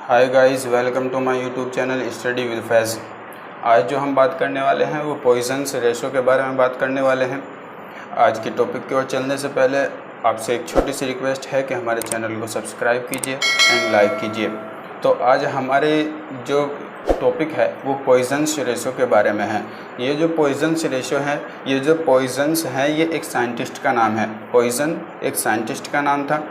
Hi guys, welcome to my YouTube channel study with Faiz. आज जो हम बात करने वाले हैं वो पॉइजन्स रेशो के बारे में बात करने वाले हैं। आज के टॉपिक की ओर चलने से पहले आपसे एक छोटी सी रिक्वेस्ट है कि हमारे चैनल को सब्सक्राइब कीजिए एंड लाइक कीजिए। तो आज हमारे जो टॉपिक है वो पॉइजन्स रेशो के बारे में है। ये जो पॉइजन्स रेशो है, ये जो पॉइजन्स हैं, ये एक साइंटिस्ट का नाम है। पॉइजन एक साइंटिस्ट का नाम था।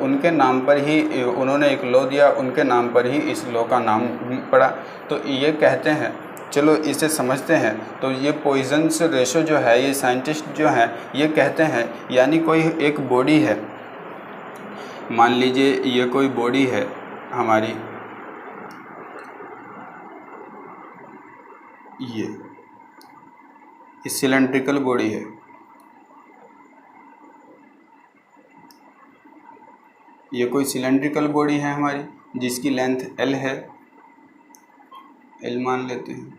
उनके नाम पर ही उन्होंने एक लॉ दिया, उनके नाम पर ही इस लॉ का नाम पड़ा। तो ये कहते हैं, चलो इसे समझते हैं। तो ये पॉइजन्स रेशो जो है, ये साइंटिस्ट जो है ये कहते हैं, यानी कोई एक बॉडी है, मान लीजिए ये कोई बॉडी है हमारी, ये सिलेंड्रिकल बॉडी है। ये कोई सिलेंड्रिकल बॉडी है हमारी, जिसकी लेंथ L है, L मान लेते हैं,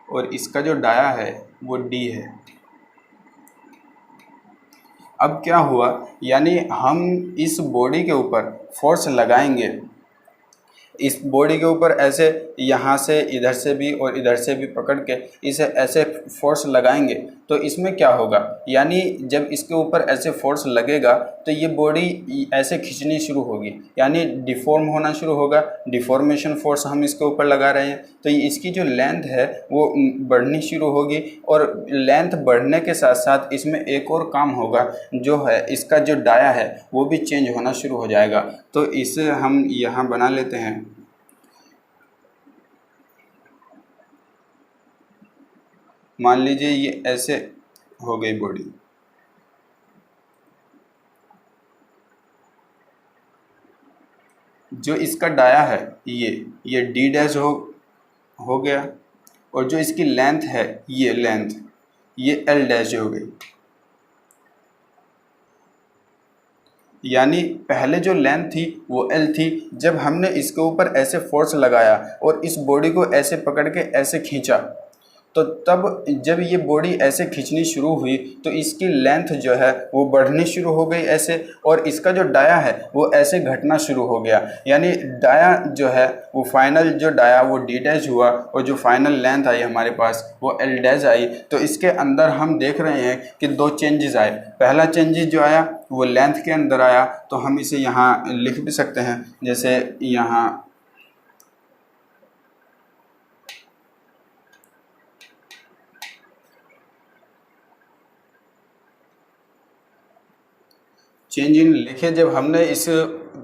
और इसका जो डाया है वो D है। अब क्या हुआ, यानी हम इस बॉडी के ऊपर फोर्स लगाएंगे, इस बॉडी के ऊपर ऐसे यहाँ से इधर से भी और इधर से भी पकड़ के इसे ऐसे फोर्स लगाएंगे, तो इसमें क्या होगा, यानी जब इसके ऊपर ऐसे फोर्स लगेगा तो ये बॉडी ऐसे खींचनी शुरू होगी, यानी डिफॉर्म होना शुरू होगा। डिफॉर्मेशन फोर्स हम इसके ऊपर लगा रहे हैं, तो इसकी जो लेंथ है वो बढ़नी शुरू होगी, और लेंथ बढ़ने के साथ साथ इसमें एक और काम होगा, जो है इसका जो डाया है वो भी चेंज होना शुरू हो जाएगा। तो इसे हम यहाँ बना लेते हैं। मान लीजिए ये ऐसे हो गई बॉडी, जो इसका डाया है ये डी डैश हो गया, और जो इसकी लेंथ है ये लेंथ ये एल डैश हो गई। यानी पहले जो लेंथ थी वो L थी, जब हमने इसके ऊपर ऐसे फोर्स लगाया और इस बॉडी को ऐसे पकड़ के ऐसे खींचा, तो तब जब ये बॉडी ऐसे खींचनी शुरू हुई तो इसकी लेंथ जो है वो बढ़नी शुरू हो गई ऐसे, और इसका जो डाया है वो ऐसे घटना शुरू हो गया। यानी डाया जो है वो फाइनल जो डाया वो डी डैश हुआ, और जो फाइनल लेंथ आई हमारे पास वो एल डैश आई। तो इसके अंदर हम देख रहे हैं कि दो चेंजेस आए। पहला चेंजेस जो आया वो लेंथ के अंदर आया, तो हम इसे यहाँ लिख भी सकते हैं, जैसे यहाँ चेंज इन लिखे। जब हमने इस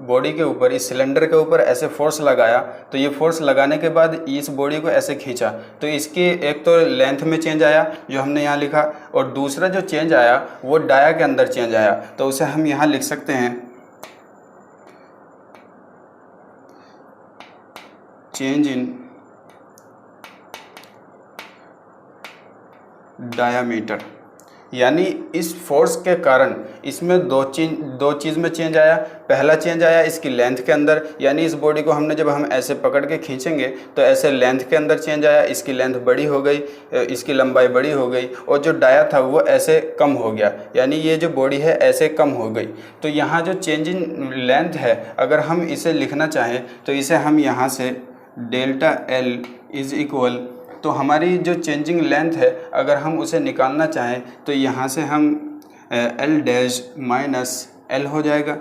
बॉडी के ऊपर, इस सिलेंडर के ऊपर ऐसे फोर्स लगाया, तो ये फोर्स लगाने के बाद इस बॉडी को ऐसे खींचा, तो इसकी एक तो लेंथ में चेंज आया जो हमने यहाँ लिखा, और दूसरा जो चेंज आया वो डाया के अंदर चेंज आया। तो उसे हम यहाँ लिख सकते हैं, चेंज इन डायामीटर। यानी इस फोर्स के कारण इसमें दो चीज़ में चेंज आया। पहला चेंज आया इसकी लेंथ के अंदर, यानी इस बॉडी को हमने जब हम ऐसे पकड़ के खींचेंगे तो ऐसे लेंथ के अंदर चेंज आया, इसकी लेंथ बड़ी हो गई, इसकी लंबाई बड़ी हो गई, और जो डाया था वो ऐसे कम हो गया, यानी ये जो बॉडी है ऐसे कम हो गई। तो यहाँ जो चेंज इन लेंथ है, अगर हम इसे लिखना चाहें तो इसे हम यहाँ से डेल्टा L इज इक्वल, तो हमारी जो चेंजिंग लेंथ है अगर हम उसे निकालना चाहें तो यहाँ से हम L डैश माइनस L हो जाएगा।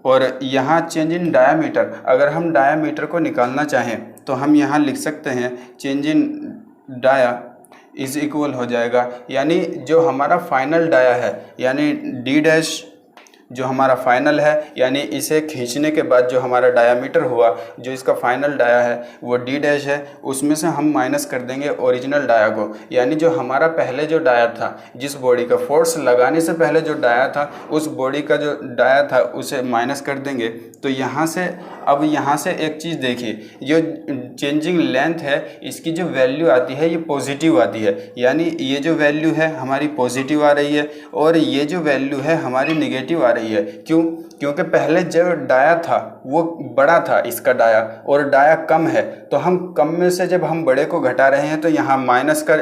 और यहाँ चेंज इन डायामीटर, अगर हम डायामीटर को निकालना चाहें तो हम यहाँ लिख सकते हैं change in dia is equal हो जाएगा, यानी जो हमारा फाइनल डाया है, यानी D डैश जो हमारा फाइनल है, यानी इसे खींचने के बाद जो हमारा डायामीटर हुआ, जो इसका फाइनल डाया है वो D डैश है, उसमें से हम माइनस कर देंगे ओरिजिनल डाया को, यानी जो हमारा पहले जो डाया था, जिस बॉडी का फोर्स लगाने से पहले जो डाया था, उस बॉडी का जो डाया था उसे माइनस कर देंगे। तो यहाँ से अब यहाँ से एक चीज़ देखिए, जो चेंजिंग लेंथ है इसकी जो वैल्यू आती है ये पॉजिटिव आती है, यानी ये जो वैल्यू है हमारी पॉजिटिव आ रही है, और ये जो वैल्यू है हमारी निगेटिव आ रही है। क्यों? क्योंकि पहले जो डाया था वो बड़ा था इसका डाया, और डाया कम है, तो हम कम में से जब हम बड़े को घटा रहे हैं तो यहाँ माइनस का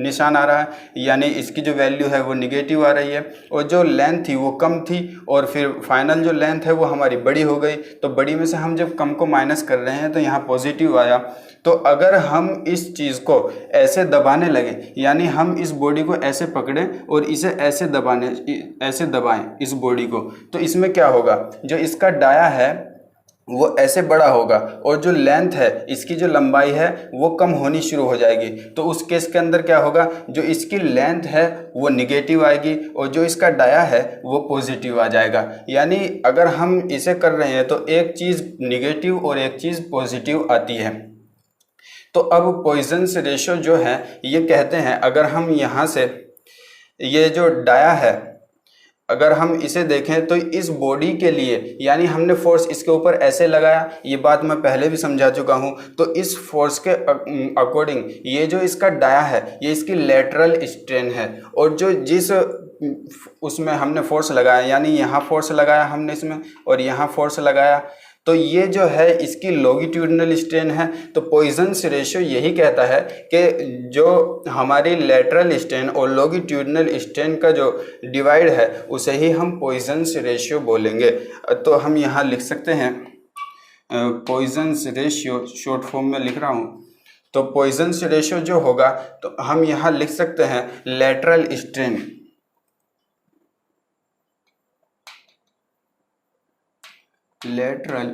निशान आ रहा है, यानी इसकी जो वैल्यू है वो निगेटिव आ रही है। और जो लेंथ थी वो कम थी, और फिर फाइनल जो लेंथ है वो हमारी बड़ी हो गई, तो बड़ी में से हम जब कम को माइनस कर रहे हैं तो यहाँ पॉजिटिव आया। तो अगर हम इस चीज़ को ऐसे दबाने लगे, यानी हम इस बॉडी को ऐसे पकड़ें और इसे ऐसे दबाएं इस बॉडी को, तो इसमें क्या होगा, जो इसका डाया है वो ऐसे बड़ा होगा, और जो लेंथ है इसकी जो लंबाई है वो कम होनी शुरू हो जाएगी। तो उस केस के अंदर क्या होगा, जो इसकी लेंथ है वो निगेटिव आएगी और जो इसका डाया है वो पॉजिटिव आ जाएगा। यानी अगर हम इसे कर रहे हैं तो एक चीज़ निगेटिव और एक चीज़ पॉजिटिव आती है। तो अब पॉइजन्स रेशियो जो है ये कहते हैं, अगर हम यहाँ से ये जो डाया है अगर हम इसे देखें तो इस बॉडी के लिए, यानी हमने फोर्स इसके ऊपर ऐसे लगाया, ये बात मैं पहले भी समझा चुका हूँ, तो इस फोर्स के अकॉर्डिंग ये जो इसका डाया है ये इसकी लेटरल स्ट्रेन है, और जो जिस उसमें हमने फोर्स लगाया, यानी यहाँ फोर्स लगाया हमने इसमें और यहाँ फोर्स लगाया, तो ये जो है इसकी लॉन्गिट्यूडिनल स्ट्रेन है। तो पॉइजन्स रेशियो यही कहता है कि जो हमारी लेटरल स्ट्रेन और लॉन्गिट्यूडिनल स्ट्रेन का जो डिवाइड है उसे ही हम पॉइजन्स रेशियो बोलेंगे। तो हम यहाँ लिख सकते हैं पॉइजन्स रेशियो, शॉर्ट फॉर्म में लिख रहा हूँ। तो पॉइजन्स रेशियो जो होगा तो हम यहाँ लिख सकते हैं lateral strain, lateral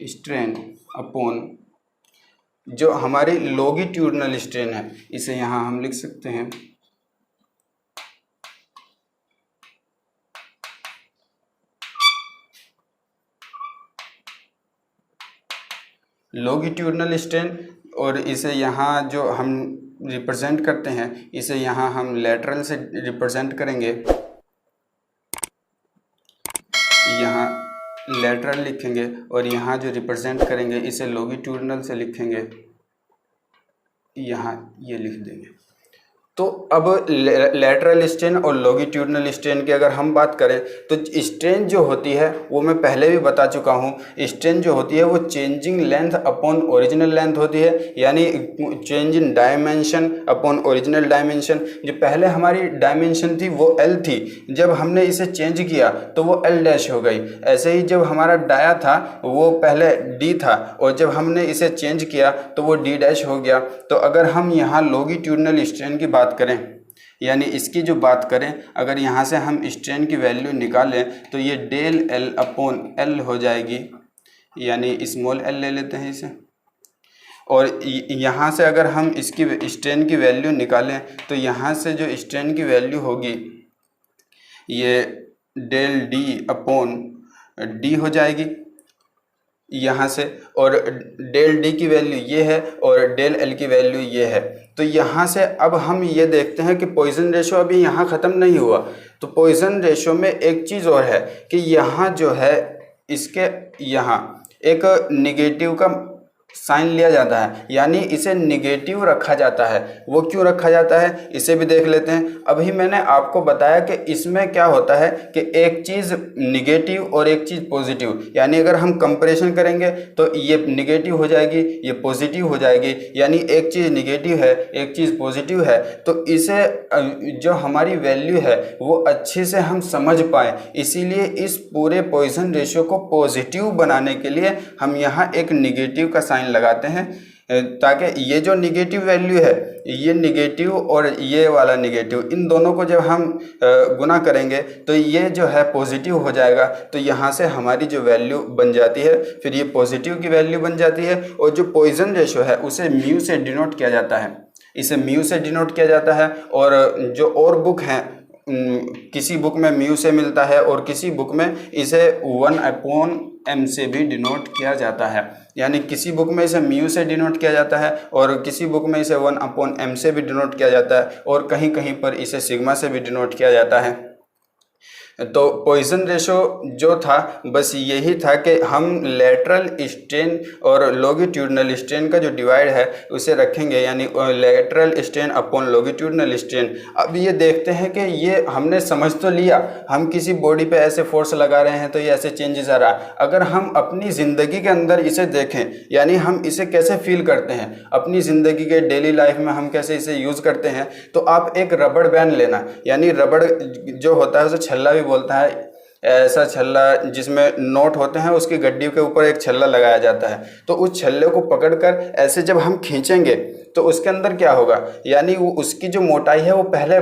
strain upon जो हमारी लॉन्गिट्यूडिनल स्ट्रेन है, इसे यहाँ हम लिख सकते हैं लॉन्गिट्यूडिनल स्ट्रेन, और इसे यहाँ जो हम रिप्रेजेंट करते हैं इसे यहाँ हम लेटरल से रिप्रेजेंट करेंगे, यहाँ लेटरल लिखेंगे, और यहाँ जो रिप्रेजेंट करेंगे इसे लॉन्गिट्यूडिनल से लिखेंगे, यहाँ ये लिख देंगे। तो अब लेटरल स्ट्रेन और लॉन्गिट्यूडिनल स्ट्रेन की अगर हम बात करें तो स्ट्रेन जो होती है वो मैं पहले भी बता चुका हूँ, स्ट्रेन जो होती है वो changing length upon original length होती है, यानी change in dimension upon original dimension. जो पहले हमारी डायमेंशन थी वो L थी, जब हमने इसे चेंज किया तो वो L डैश हो गई। ऐसे ही जब हमारा डाया था वो पहले D था और जब हमने इसे चेंज किया तो वो D डैश हो गया। तो अगर हम यहाँ लॉन्गिट्यूडिनल स्ट्रेन की बात करें, यानी इसकी जो बात करें, अगर यहाँ से हम स्ट्रेन की वैल्यू निकालें तो ये डेल L अपॉन L हो जाएगी, यानी स्मॉल l ले लेते हैं इसे, और यहाँ से अगर हम इसकी स्ट्रेन की वैल्यू निकालें तो यहाँ से जो स्ट्रेन की वैल्यू होगी ये डेल D अपॉन D हो जाएगी यहाँ से, और डेल D की वैल्यू ये है और डेल L की वैल्यू ये है। तो यहाँ से अब हम ये देखते हैं कि पॉइजन रेशो अभी यहाँ ख़त्म नहीं हुआ। तो पॉइजन रेशो में एक चीज़ और है कि यहाँ जो है इसके यहाँ एक निगेटिव का साइन लिया जाता है, यानी इसे निगेटिव रखा जाता है। वो क्यों रखा जाता है इसे भी देख लेते हैं। अभी मैंने आपको बताया कि इसमें क्या होता है कि एक चीज़ निगेटिव और एक चीज़ पॉजिटिव, यानी अगर हम कंपैरिजन करेंगे तो ये निगेटिव हो जाएगी, ये पॉजिटिव हो जाएगी, यानी एक चीज़ निगेटिव है एक चीज़ पॉजिटिव है। तो इसे जो हमारी वैल्यू है वो अच्छे से हम समझ पाएँ, इसीलिए इस पूरे पॉइजन रेशियो को पॉजिटिव बनाने के लिए हम यहाँ एक निगेटिव का साइन लगाते हैं, ताकि ये जो निगेटिव वैल्यू है ये निगेटिव और ये वाला निगेटिव, इन दोनों को जब हम गुना करेंगे तो ये जो है पॉजिटिव हो जाएगा। तो यहाँ से हमारी जो वैल्यू बन जाती है फिर ये पॉजिटिव की वैल्यू बन जाती है। और जो पॉइजन रेशो है उसे म्यू से डिनोट किया जाता है, इसे म्यू से डिनोट किया जाता है। और जो और बुक हैं किसी बुक में म्यू से मिलता है और किसी बुक में इसे 1/m से भी डिनोट किया जाता है, यानी किसी बुक में इसे म्यू से डिनोट किया जाता है और किसी बुक में इसे 1/m से भी डिनोट किया जाता है और कहीं कहीं पर इसे सिग्मा से भी डिनोट किया जाता है। तो पॉइजन रेशो जो था बस यही था कि हम लेटरल स्ट्रेन और लॉन्गिट्यूडनल स्ट्रेन का जो डिवाइड है उसे रखेंगे, यानी lateral strain upon longitudinal strain. अब ये देखते हैं कि ये हमने समझ तो लिया, हम किसी बॉडी पे ऐसे फोर्स लगा रहे हैं तो ये ऐसे चेंजेस आ रहा है। अगर हम अपनी ज़िंदगी के अंदर इसे देखें, यानी हम इसे कैसे फील करते हैं अपनी ज़िंदगी के डेली लाइफ में, हम कैसे इसे यूज़ करते हैं, तो आप एक रबड़ बैंड लेना, यानी रबड़ जो होता है उसे छल्ला भी बोलता है, ऐसा छल्ला जिसमें नोट होते हैं, उसकी गड्डी के ऊपर एक छल्ला लगाया जाता है। तो उस छल्ले को पकड़कर ऐसे जब हम खींचेंगे तो उसके अंदर क्या होगा, यानी वो उसकी जो मोटाई है वो पहले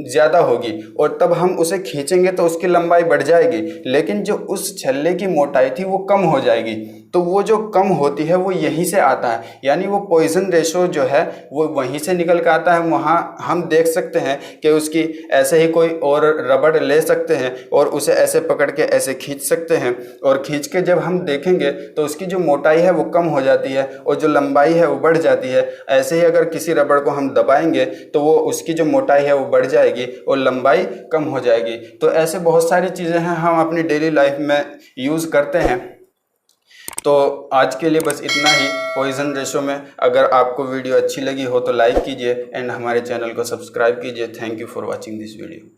ज़्यादा होगी और तब हम उसे खींचेंगे तो उसकी लंबाई बढ़ जाएगी, लेकिन जो उस छल्ले की मोटाई थी वो कम हो जाएगी। तो वो जो कम होती है वो यहीं से आता है, यानी वो पॉइजन रेशो जो है वो वहीं से निकल कर आता है। वहाँ हम देख सकते हैं कि उसकी ऐसे ही कोई और रबड़ ले सकते हैं और उसे ऐसे पकड़ के ऐसे खींच सकते हैं, और खींच के जब हम देखेंगे तो उसकी जो मोटाई है वो कम हो जाती है और जो लंबाई है वो बढ़ जाती है। ऐसे ही अगर किसी रबड़ को हम दबाएंगे तो वो उसकी जो मोटाई है वो बढ़ जाएगी और लंबाई कम हो जाएगी। तो ऐसे बहुत सारी चीज़ें हैं हम अपनी डेली लाइफ में यूज़ करते हैं। तो आज के लिए बस इतना ही पॉइजन रेशो में। अगर आपको वीडियो अच्छी लगी हो तो लाइक कीजिए एंड हमारे चैनल को सब्सक्राइब कीजिए। Thank you for watching this video.